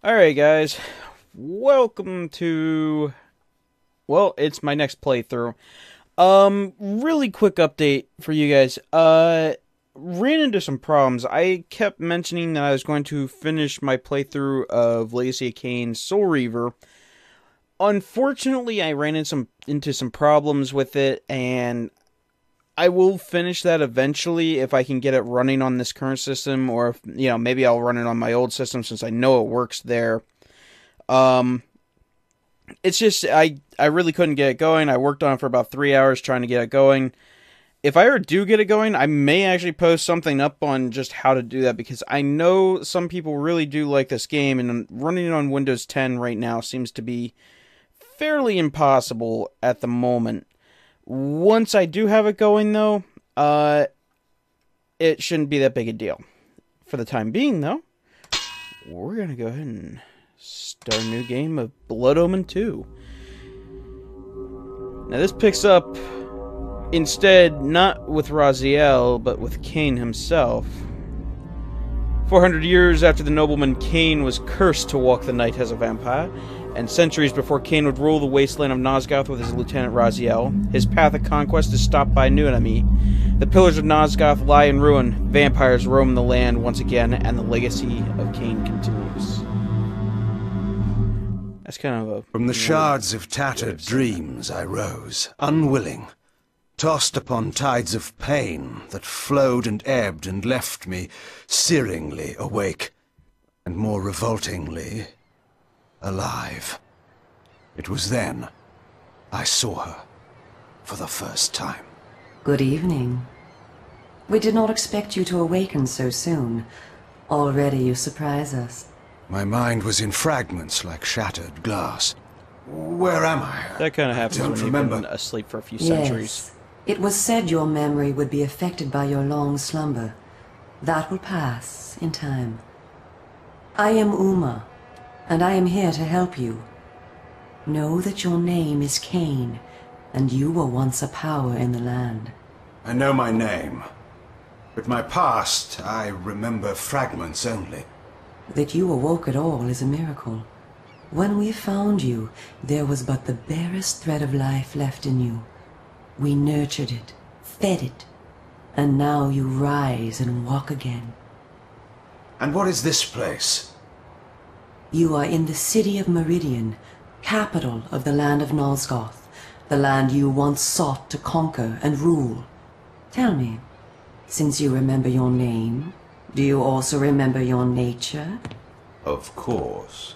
Alright guys, welcome to, well, it's my next playthrough. Really quick update for you guys. Ran into some problems. I kept mentioning that I was going to finish my playthrough of Legacy of Kain, Soul Reaver. Unfortunately, I ran into some problems with it, and I will finish that eventually if I can get it running on this current system, or if, maybe I'll run it on my old system since I know it works there. It's just, I really couldn't get it going. I worked on it for about 3 hours trying to get it going. If I ever do get it going, I may actually post something up on just how to do that, because I know some people really do like this game, and running it on Windows 10 right now seems to be fairly impossible at the moment. Once I do have it going, though, it shouldn't be that big a deal. For the time being, though, we're going to go ahead and start a new game of Blood Omen 2. Now, this picks up, instead, not with Raziel, but with Kain himself. 400 years after the nobleman Kain was cursed to walk the night as a vampire, and centuries before Kain would rule the wasteland of Nosgoth with his lieutenant Raziel, his path of conquest is stopped by a new enemy. The pillars of Nosgoth lie in ruin, vampires roam the land once again, and the legacy of Kain continues. That's kind of a... From the shards of tattered dreams I rose, unwilling, tossed upon tides of pain that flowed and ebbed and left me searingly awake, and more revoltingly alive. It was then I saw her for the first time. Good evening. We did not expect you to awaken so soon. Already you surprise us. My mind was in fragments like shattered glass. Where am I? That kind of happens when you've been asleep for a few centuries. Yes. It was said your memory would be affected by your long slumber. That will pass in time. I am Uma, and I am here to help you. Know that your name is Kain, and you were once a power in the land. I know my name, but my past, I remember fragments only. That you awoke at all is a miracle. When we found you, there was but the barest thread of life left in you. We nurtured it, fed it, and now you rise and walk again. And what is this place? You are in the city of Meridian, capital of the land of Nosgoth, the land you once sought to conquer and rule. Tell me, since you remember your name, do you also remember your nature? Of course.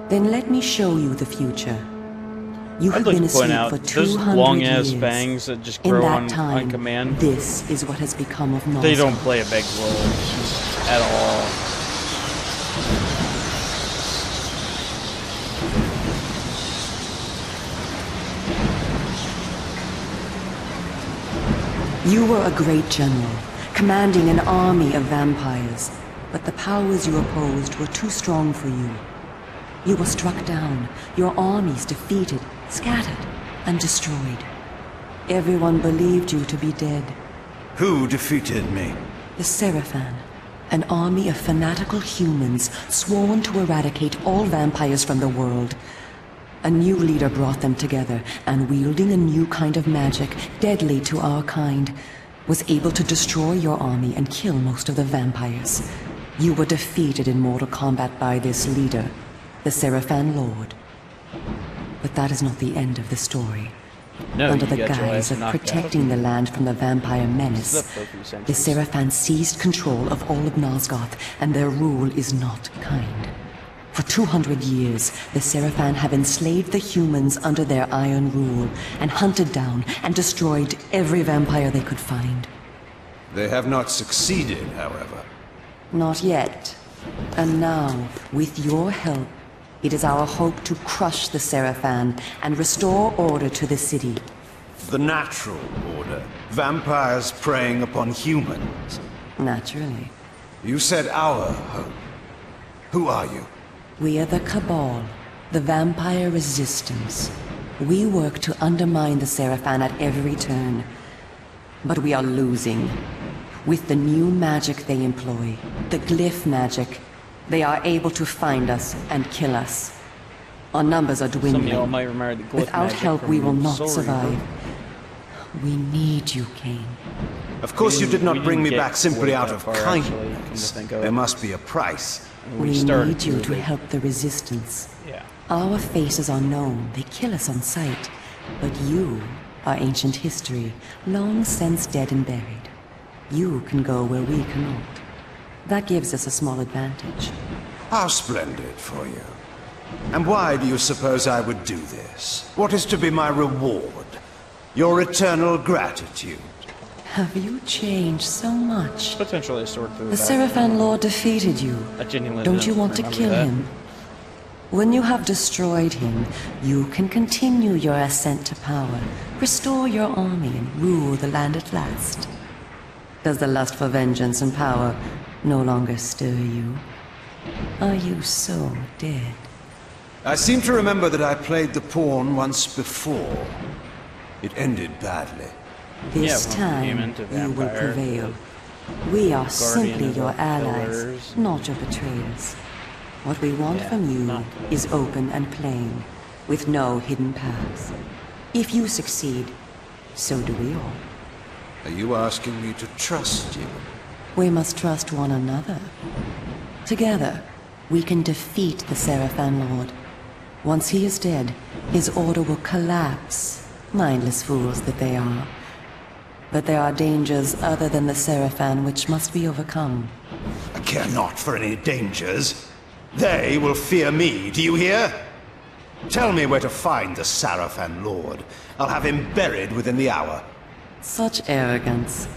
Then let me show you the future. You have I'd like been to point asleep out, for those 200 long-ass years. fangs that just In grow that on time, command, this is what has become of Nosgoth. they don't play a big role at all. You were a great general, commanding an army of vampires, but the powers you opposed were too strong for you. You were struck down, your armies defeated, scattered, and destroyed. Everyone believed you to be dead. Who defeated me? The Seraphins, an army of fanatical humans sworn to eradicate all vampires from the world. A new leader brought them together, and wielding a new kind of magic, deadly to our kind, was able to destroy your army and kill most of the vampires. You were defeated in mortal combat by this leader, the Seraphin Lord. But that is not the end of the story. No, Under you the got your guise ass of knocked protecting out. the land from the vampire menace, the Seraphins seized control of all of Nosgoth, and their rule is not kind. For 200 years, the Seraphins have enslaved the humans under their iron rule, and hunted down and destroyed every vampire they could find. They have not succeeded, however. Not yet. And now, with your help, it is our hope to crush the Seraphins and restore order to the city. The natural order. Vampires preying upon humans. Naturally. You said our hope. Who are you? We are the Cabal, the vampire resistance. We work to undermine the Seraphins at every turn. But we are losing. With the new magic they employ, the glyph magic, They are able to find us and kill us. Our numbers are Some of y'all dwindling. might remember the glyph Without magic help, from we will not Soul survive. Reaver. We need you, Kain. Of course you did We not didn't bring me get back simply quite out that of far, actually, come to kindness. think of There it. must be a price. We started need you too to late. help the Resistance. Yeah. Our faces are known. They kill us on sight. But you are ancient history, long since dead and buried. You can go where we cannot. That gives us a small advantage. How splendid for you. And why do you suppose I would do this? What is to be my reward? Your eternal gratitude. Have you changed so much? Potentially a sword through The the back. Seraphin Lord defeated you. I genuinely Don't you don't want to remember kill that. him? When you have destroyed him, you can continue your ascent to power, restore your army, and rule the land at last. Does the lust for vengeance and power no longer stir you? Are you so dead? I seem to remember that I played the pawn once before. It ended badly. This Yeah, well, we came time, into you will Vampire, prevail. We are simply of your the allies, Pillars. not your betrayers. What we want Yeah, from you not good. is open and plain, with no hidden paths. If you succeed, so do we all. Are you asking me to trust you? We must trust one another. Together, we can defeat the Seraphim Lord. Once he is dead, his order will collapse. Mindless fools that they are. But there are dangers other than the Seraphim which must be overcome. I care not for any dangers. They will fear me, do you hear? Tell me where to find the Seraphim Lord. I'll have him buried within the hour. Such arrogance.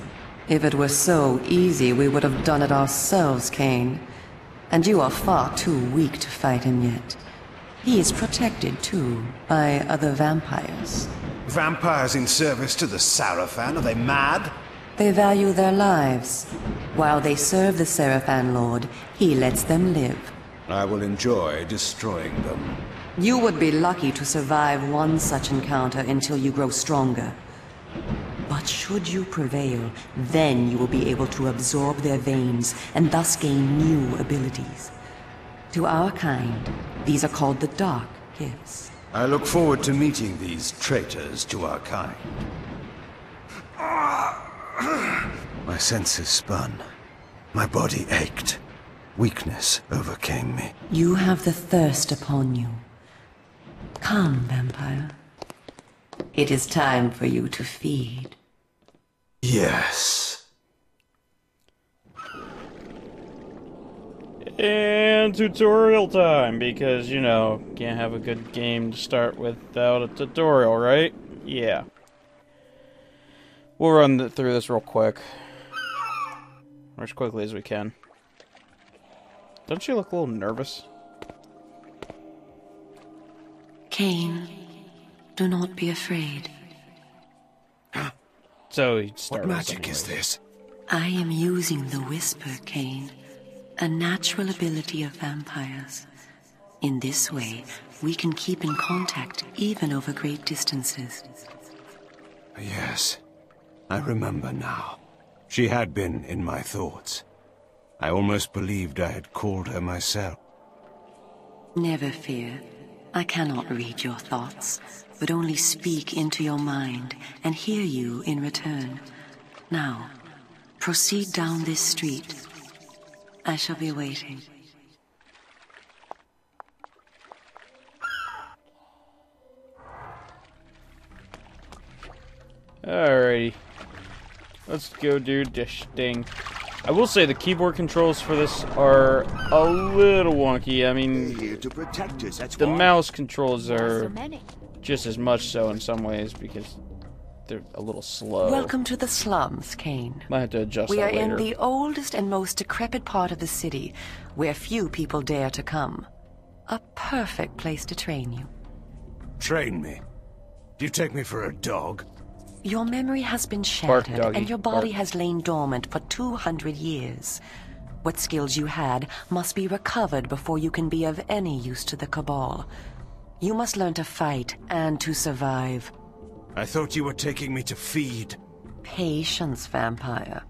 If it were so easy, we would have done it ourselves, Kain. And you are far too weak to fight him yet. He is protected, too, by other vampires. Vampires in service to the Seraphim? Are they mad? They value their lives. While they serve the Seraphim Lord, he lets them live. I will enjoy destroying them. You would be lucky to survive one such encounter until you grow stronger. But should you prevail, then you will be able to absorb their veins and thus gain new abilities. To our kind, these are called the Dark Gifts. I look forward to meeting these traitors to our kind. My senses spun. My body ached. Weakness overcame me. You have the thirst upon you. Come, vampire. It is time for you to feed. Yes. And tutorial time, because, you know, can't have a good game to start without a tutorial, right? Yeah. We'll run through this real quick. Or as quickly as we can. Don't you look a little nervous? Kain, do not be afraid. So he What started. magic is this? I am using the Whisper, Kain, a natural ability of vampires. In this way, we can keep in contact even over great distances. Yes. I remember now. She had been in my thoughts. I almost believed I had called her myself. Never fear. I cannot read your thoughts, but only speak into your mind and hear you in return. Now, proceed down this street. I shall be waiting. Alrighty. Let's go do this thing. I will say the keyboard controls for this are a little wonky. I mean, Here to protect us, that's the why. mouse controls are just as much so in some ways because they're a little slow. Welcome to the slums, Kain. Might have to adjust We are that later. in the oldest and most decrepit part of the city, where few people dare to come. A perfect place to train you. Train me. Do you take me for a dog? Your memory has been Bark, shattered, doggy, and your body bark. has lain dormant for 200 years. What skills you had must be recovered before you can be of any use to the Cabal. You must learn to fight and to survive. I thought you were taking me to feed. Patience, vampire.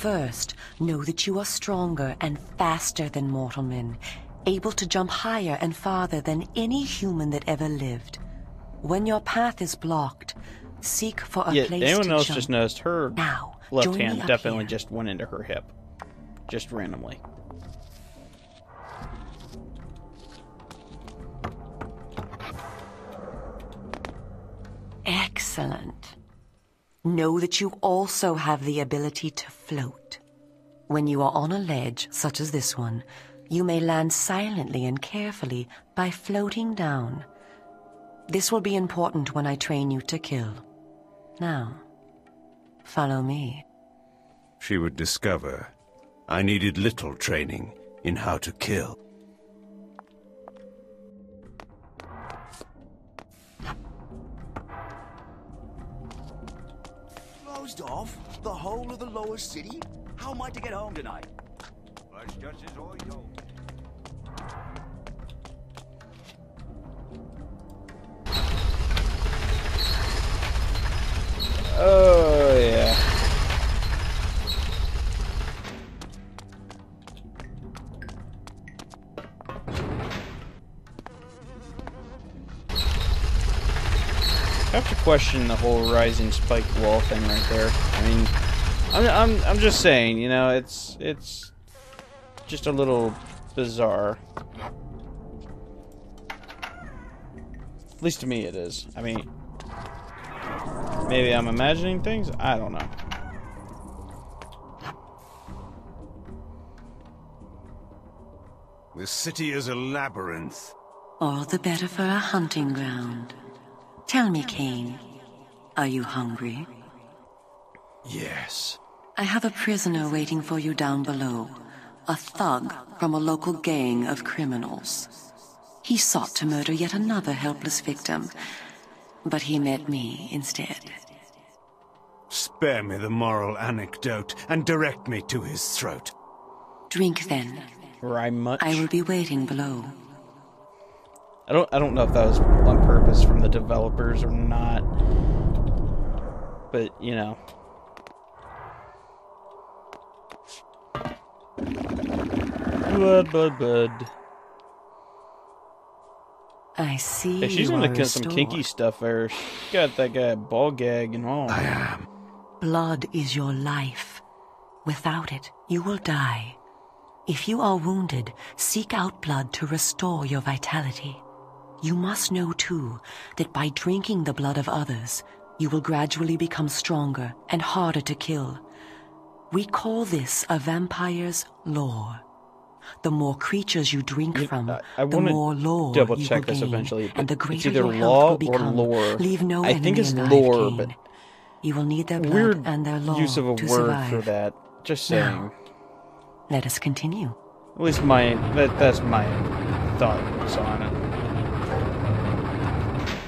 First, know that you are stronger and faster than mortal men, able to jump higher and farther than any human that ever lived. When your path is blocked, seek for a place to jump. Anyone else just noticed her Now, left join me hand up definitely here. just went into her hip. Just randomly. Excellent. Know that you also have the ability to float. When you are on a ledge, such as this one, you may land silently and carefully by floating down. This will be important when I train you to kill. Now, follow me. She would discover I needed little training in how to kill. Closed off? The whole of the lower city? How am I to get home tonight? That's just as I told you. Oh, yeah. I have to question the whole rising spike wall thing right there. I mean, I'm just saying, you know, it's just a little bizarre. At least to me it is. I mean, maybe I'm imagining things? I don't know. This city is a labyrinth. All the better for a hunting ground. Tell me, Kain, are you hungry? Yes. I have a prisoner waiting for you down below. A thug from a local gang of criminals. He sought to murder yet another helpless victim, but he met me instead. Spare me the moral anecdote and direct me to his throat. Drink then. Rhyme much? I will be waiting below. I don't know if that was on purpose from the developers or not. But, you know. Blood. I see Yeah, she's you are into some restored. kinky stuff there. She got that guy ball gag and all. I am. Blood is your life. Without it, you will die. If you are wounded, seek out blood to restore your vitality. You must know, too, that by drinking the blood of others, you will gradually become stronger and harder to kill. We call this a vampire's lore. The more creatures you drink from, I the wanna more lore double you check will this gain, eventually, but and the it's greater either your law health will or become. lore. Leave no I think enemy it's alive, lore, Kain. but You will need their blood weird and their lore use of a to word survive. for that. Just saying. Now, let us continue. At least that's my thoughts on it.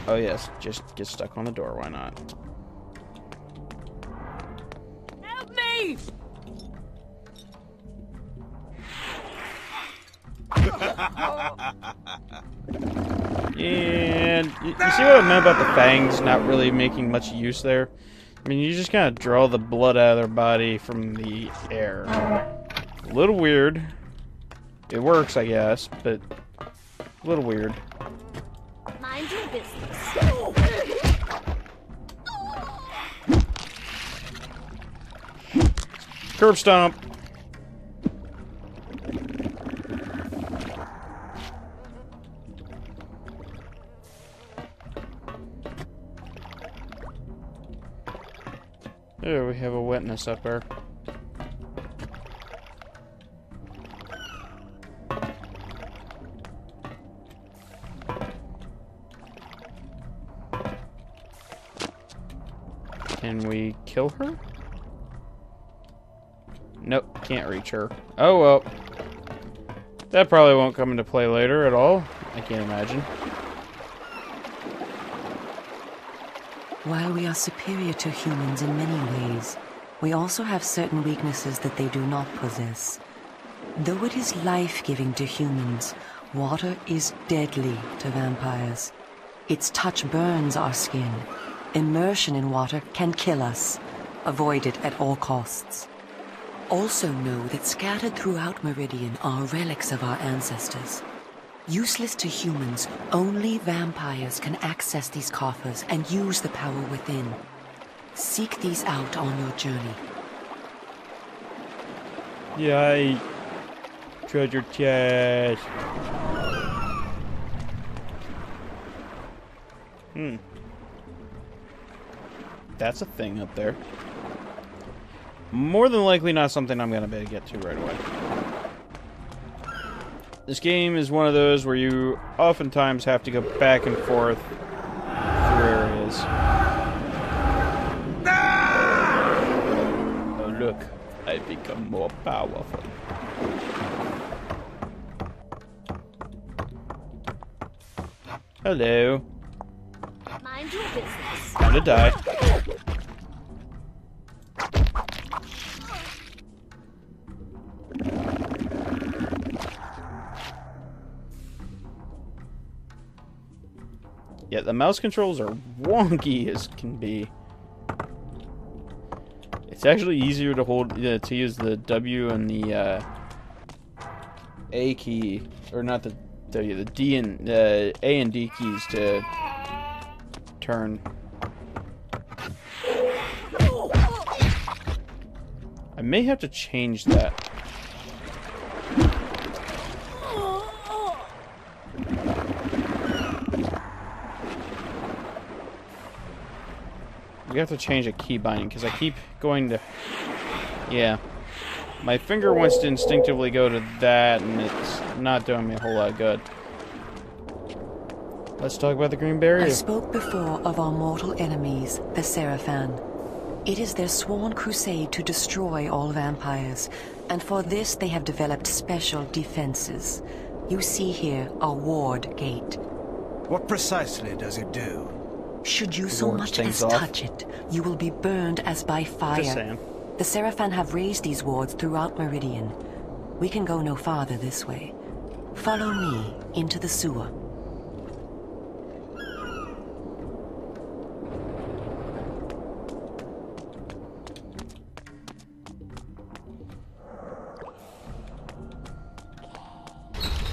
Oh yes, just get stuck on the door, why not? Help me! And you see what I meant about the fangs not really making much use there? I mean, you just kind of draw the blood out of their body from the air. A little weird. It works, I guess, but a little weird. Mind your business. Curb stomp. There, we have a wetness up there. Can we kill her? Nope, can't reach her. Oh well. That probably won't come into play later at all. I can't imagine. While we are superior to humans in many ways, we also have certain weaknesses that they do not possess. Though it is life-giving to humans, water is deadly to vampires. Its touch burns our skin. Immersion in water can kill us. Avoid it at all costs. also know that scattered throughout Meridian are relics of our ancestors. Useless to humans, only vampires can access these coffers and use the power within. Seek these out on your journey. Yay. Treasure chest. That's a thing up there. More than likely not something I'm gonna be able to get to right away. This game is one of those where you oftentimes have to go back and forth through areas. Oh look, I've become more powerful. Hello. Mind your business. Time to die. Yeah, the mouse controls are wonky as can be. It's actually easier to hold to use the W and the A key, or not the W, the D and A and D keys to turn. I may have to change that. We have to change a key binding because I keep going to... Yeah. My finger wants to instinctively go to that, and it's not doing me a whole lot of good. Let's talk about the Green Barrier. I spoke before of our mortal enemies, the Seraphins. It is their sworn crusade to destroy all vampires, and for this they have developed special defenses. You see here a ward gate. What precisely does it do? Should you so Ward much things as off. touch it, you will be burned as by Just fire. saying. The Seraphins have raised these wards throughout Meridian. We can go no farther this way. Follow me into the sewer.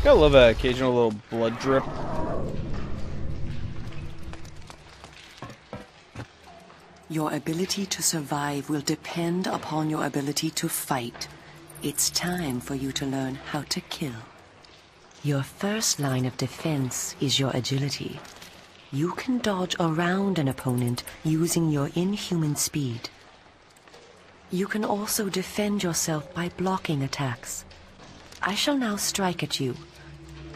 Gotta love an occasional little blood drip. Your ability to survive will depend upon your ability to fight. It's time for you to learn how to kill. Your first line of defense is your agility. You can dodge around an opponent using your inhuman speed. You can also defend yourself by blocking attacks. I shall now strike at you.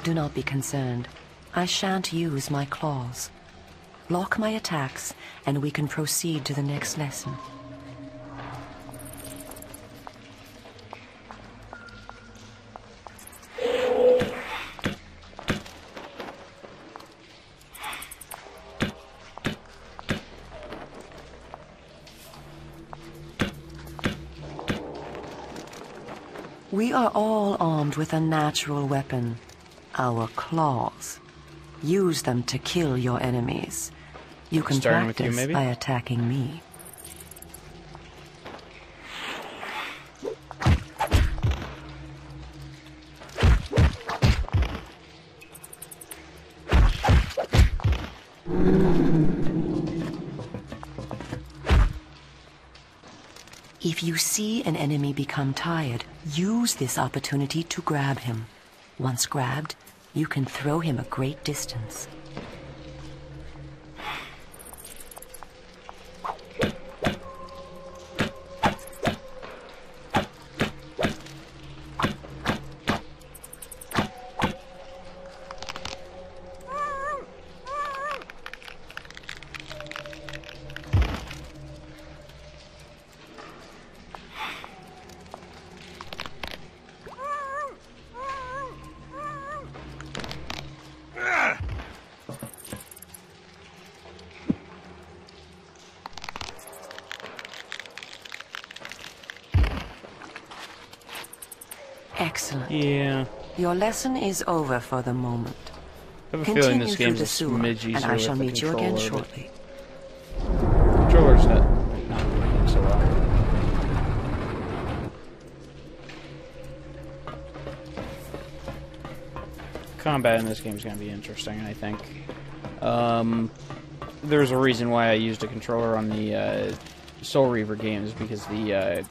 Do not be concerned. I shan't use my claws. Block my attacks, and we can proceed to the next lesson. We are all armed with a natural weapon, our claws. Use them to kill your enemies. You can Starting with you, practice maybe? by attacking me. If you see an enemy become tired, use this opportunity to grab him. Once grabbed, you can throw him a great distance. Excellent. Yeah. Your lesson is over for the moment. I have a feeling Continue this through game's the a sewer, smidge easier and I shall with the meet you again controller, but shortly. Controller's not working so well. combat in this game is going to be interesting, I think. There's a reason why I used a controller on the Soul Reaver games, because the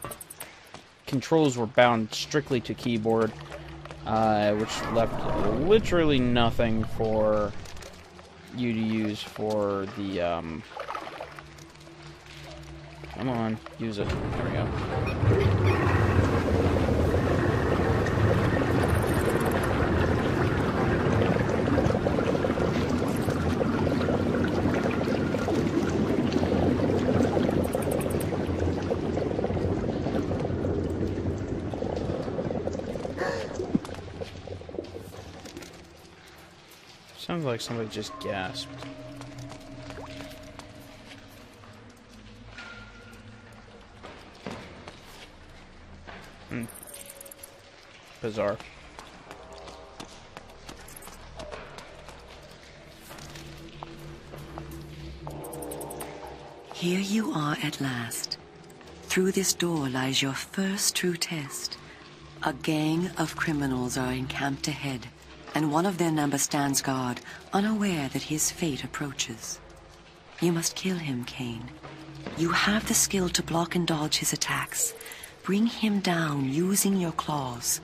controls were bound strictly to keyboard, which left literally nothing for you to use for the, come on, use it. There we go. Sounds like somebody just gasped. Bizarre. Here you are at last. Through this door lies your first true test. A gang of criminals are encamped ahead, and one of their number stands guard, unaware that his fate approaches. You must kill him, Kain. You have the skill to block and dodge his attacks. Bring him down using your claws.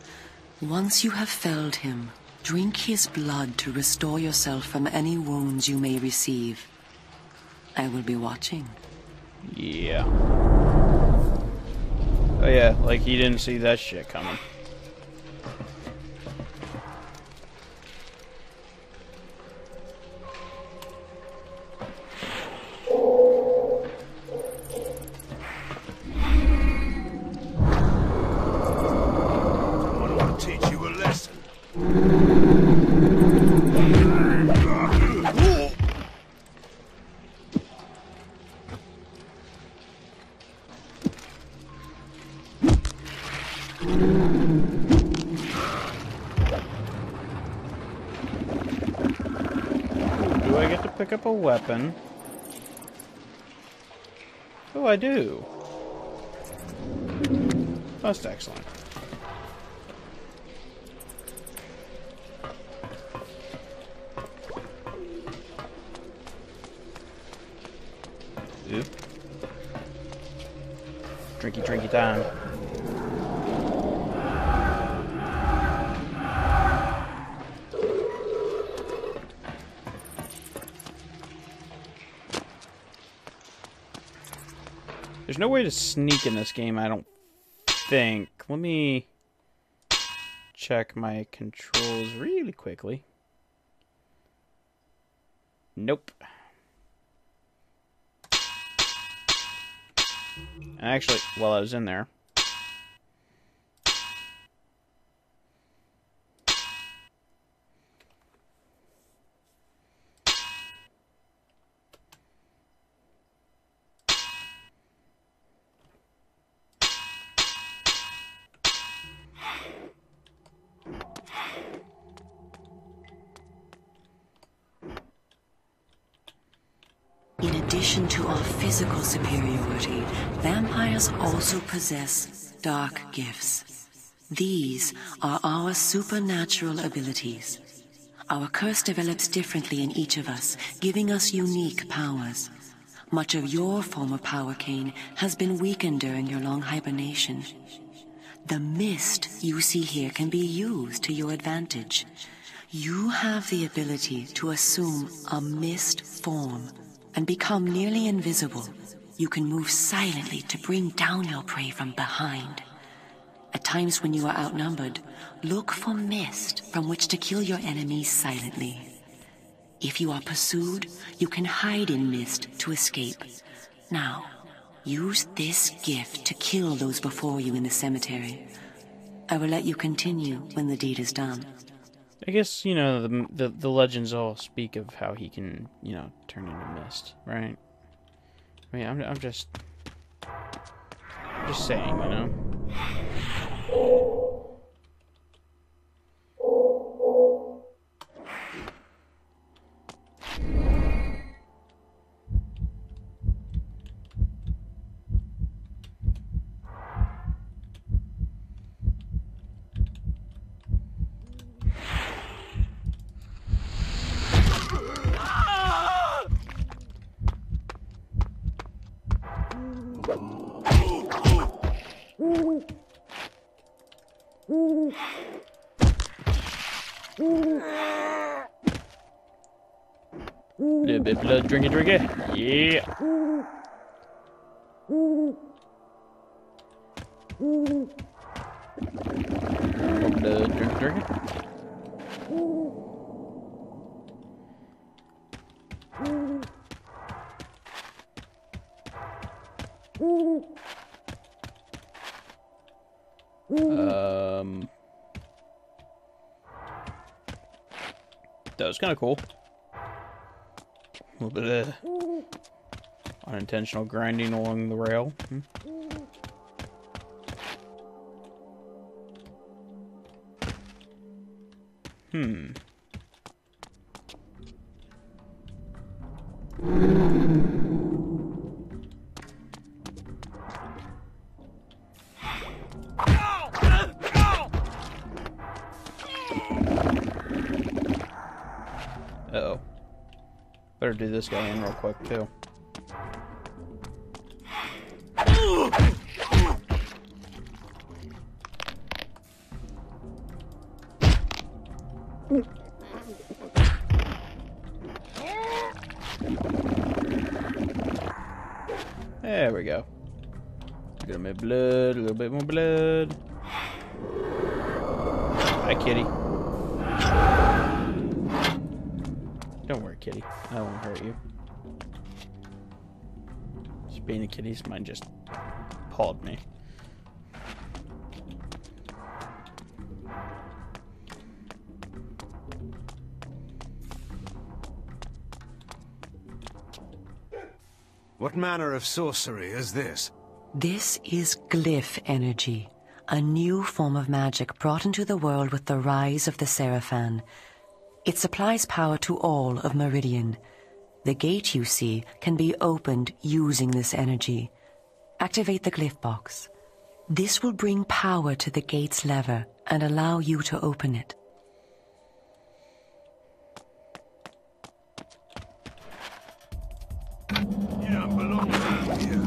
Once you have felled him, drink his blood to restore yourself from any wounds you may receive. I will be watching. Yeah. Oh yeah, like he didn't see that shit coming. Pick up a weapon. Oh, I do. Most excellent. Oop. Drinky, drinky time. There's no way to sneak in this game, I don't think. Let me check my controls really quickly. Nope. Actually, while I was in there, In addition to our physical superiority, vampires also possess dark gifts. These are our supernatural abilities. Our curse develops differently in each of us, giving us unique powers. Much of your former power, Kain, has been weakened during your long hibernation. The mist you see here can be used to your advantage. You have the ability to assume a mist form and become nearly invisible. You can move silently to bring down your prey from behind. At times when you are outnumbered, look for mist from which to kill your enemies silently. If you are pursued, you can hide in mist to escape. Now, use this gift to kill those before you in the cemetery. I will let you continue when the deed is done. I guess, you know, the legends all speak of how he can, you know, turn into mist, right? I mean, I'm just saying, you know. Little bit of blood, drink it, drink it. Yeah. More blood, drink it, drink it. That was kind of cool. A little bit of unintentional grinding along the rail. Uh-oh. Better do this guy in real quick, too. There we go. A little bit of blood, a little bit more blood. Hi, kitty. Don't worry, kitty. I won't hurt you. Just being a kitty's mind just pawed me. What manner of sorcery is this? This is glyph energy, a new form of magic brought into the world with the rise of the Seraphins. It supplies power to all of Meridian. The gate you see can be opened using this energy. Activate the glyph box. This will bring power to the gate's lever and allow you to open it. You don't belong here.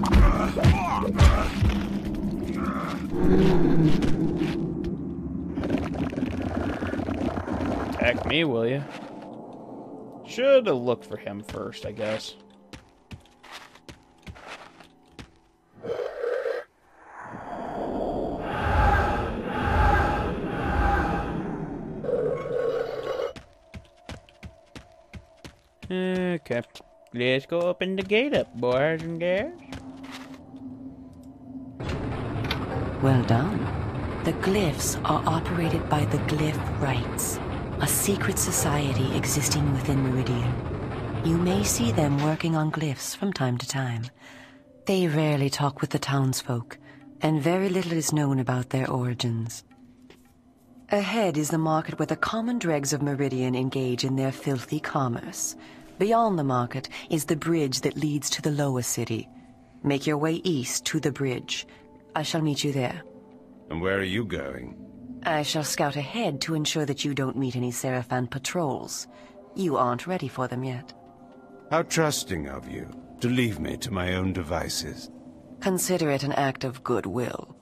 Attack me, will you? Should have looked for him first, I guess. Okay. Let's go open the gate up, boys and girls. Well done. The glyphs are operated by the Glyph Rites, a secret society existing within Meridian. You may see them working on glyphs from time to time. They rarely talk with the townsfolk, and very little is known about their origins. Ahead is the market where the common dregs of Meridian engage in their filthy commerce. Beyond the market is the bridge that leads to the lower city. Make your way east to the bridge. I shall meet you there. And where are you going? I shall scout ahead to ensure that you don't meet any Seraphin patrols. You aren't ready for them yet. How trusting of you to leave me to my own devices. Consider it an act of goodwill.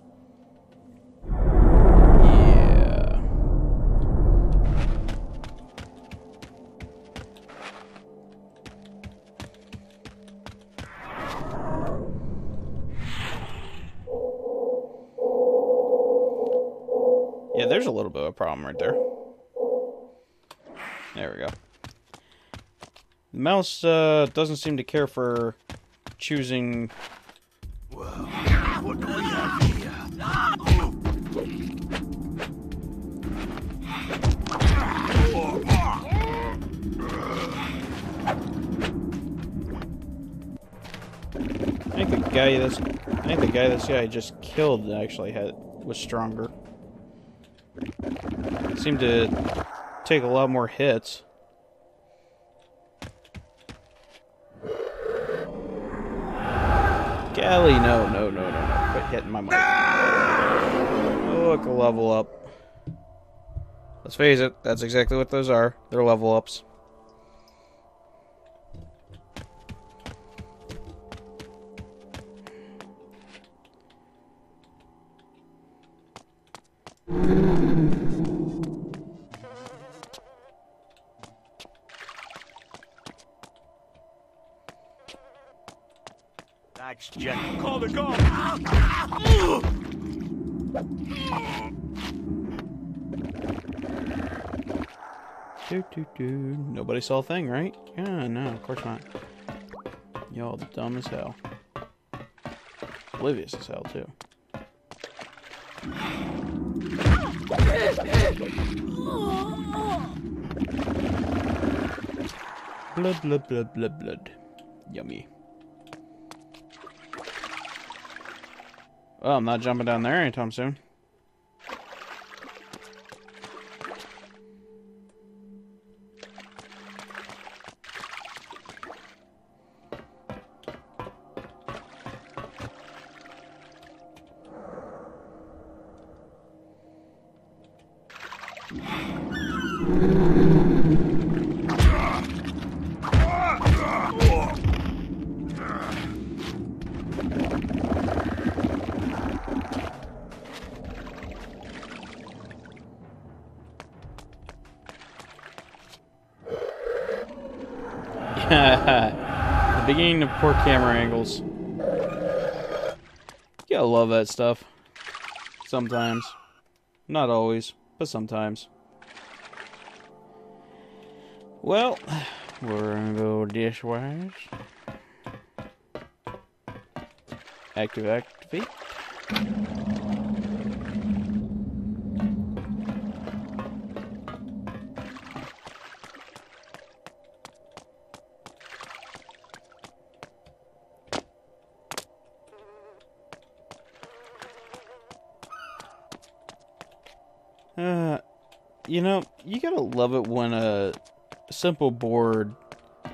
Yeah. Yeah, there's a little bit of a problem right there. There we go. The mouse doesn't seem to care for choosing. Well, what do we have here? I think the guy this guy just killed actually was stronger. Seemed to take a lot more hits. Golly, no. Quit hitting my mic. Look, a level up. Let's face it, that's exactly what those are. They're level ups. That's just... Call the guard! Nobody saw a thing, right? Yeah, no, of course not. Y'all dumb as hell. Oblivious as hell, too. Blood, blood, blood, blood, blood. Yummy. Well, I'm not jumping down there anytime soon. The beginning of poor camera angles. You gotta love that stuff. Sometimes. Not always, but sometimes. Well, we're gonna go dishwise. Activate. You know, you gotta love it when a simple board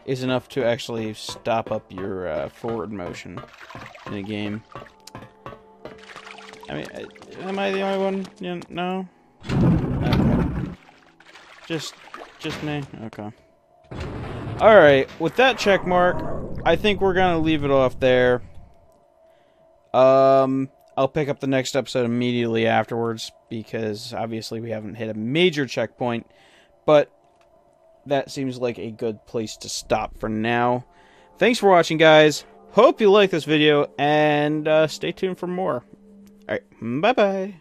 is enough to actually stop up your forward motion in a game. I mean, am I the only one? Yeah, no? Okay. Just me? Okay. Alright, with that check mark, I think we're gonna leave it off there. I'll pick up the next episode immediately afterwards, because obviously we haven't hit a major checkpoint, but that seems like a good place to stop for now. Thanks for watching, guys. Hope you liked this video, and stay tuned for more. Alright, bye-bye.